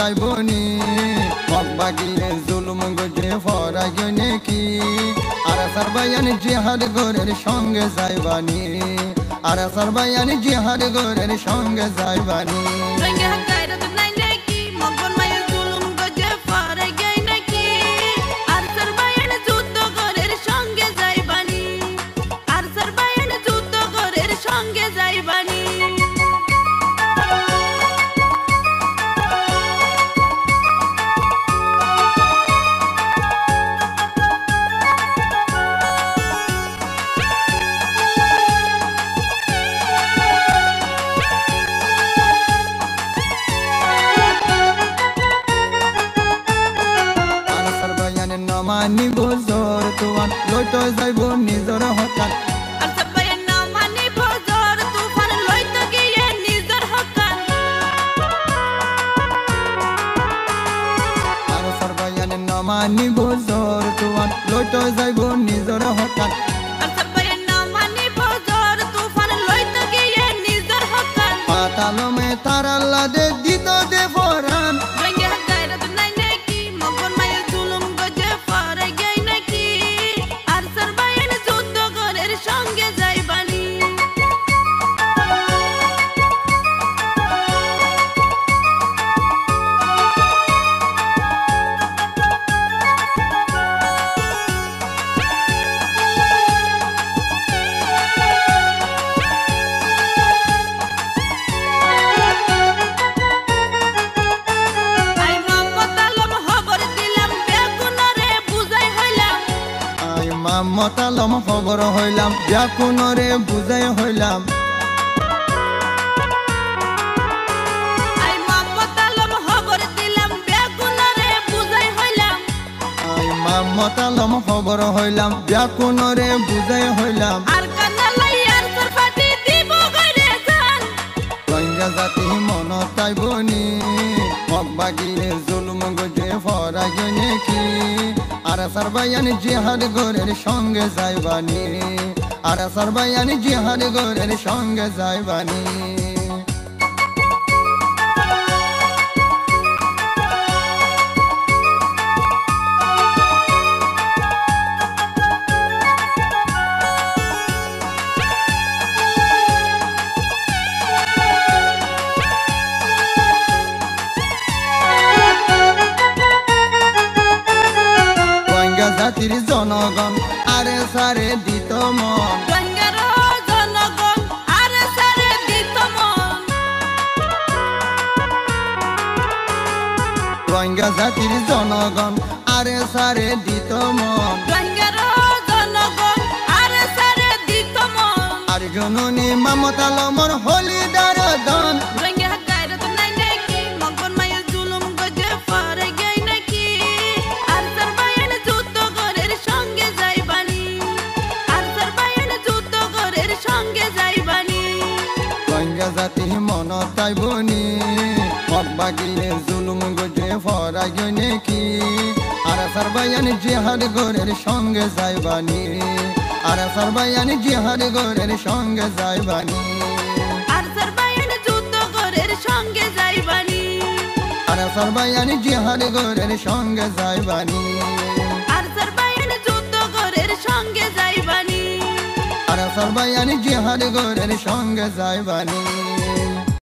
তাই বনি মগবাগিয়ে জুলুম গজে ফরা গনে কি আর সরবায়ান জিহাদ গোরের সঙ্গে যাইবানি আর সরবায়ান জিহাদ গোরের সঙ্গে যাইবানি মানি বজর তুফান লইতো যাইব নিজর হকান আর সবাইয়ের নাম মানি বজর তুফান লইতো গিয়ে নিজর হকান আর সরবায়ান নাম মানি বজর তুফান লইতো যাইব নিজর হকান আর সবাইয়ের নাম মানি বজর তুফান লইতো গিয়ে নিজর হকান পাতালমে তার আল্লাহ দে দিত দে ফরান মতালম খবর হইলাম ব্যাকুণরে বুঝাই হইলাম আই মতালম খবর দিলাম ব্যাকুণরে বুঝাই হইলাম আই মতালম খবর হইলাম ব্যাকুণরে বুঝাই হইলাম আর কানালাই আর সরফাতি দিব গরে জান রোহিঙ্গা জাতি মন তাই বনি মগবাগিয়ে জুলুম গজে ফরা গনে কি আর সরবায়ান জিহাদ গোরের সঙ্গে যাইবানি আর সরবায়ান জিহাদ গোরের সঙ্গে যাইবানি জাতির জনগণ আরে সারে দিত মন রোহিঙ্গার জনগণ আরে সারে দিত মন রোহিঙ্গা জাতির জনগণ আরে সারে দিত মন রোহিঙ্গার জনগণ আরে সারে দিত মন আর জননী মমতালমর হলিদার দন রোহিঙ্গা গায়রত নাই নাকি মগন মায়ের জুলুম গজে ফরে গই নাকি আর সরবায়ান যুদ্ধ গরের সঙ্গে যাইবানি আর সরবায়ান যুদ্ধ গরের সঙ্গে যাইবানি রোহিঙ্গা জাতি মন তাই বনি মগবাগিয়ে জুলুম গজে ফরা গনে কি আর সরবায়ান জিহাদ গোরের সঙ্গে যাইবানি আর সরবায়ান জিহাদ গোরের সঙ্গে যাইবানি আর সরবায়ান যুদ্ধ গরের সঙ্গে যাইবানি আর সরবায়ান জিহাদ গোরের সঙ্গে যাইবানি আর সরবায়ান যুদ্ধ গরের সঙ্গে যাইবানি আর সরবায়ান জিহাদ গোরের সঙ্গে যাইবানি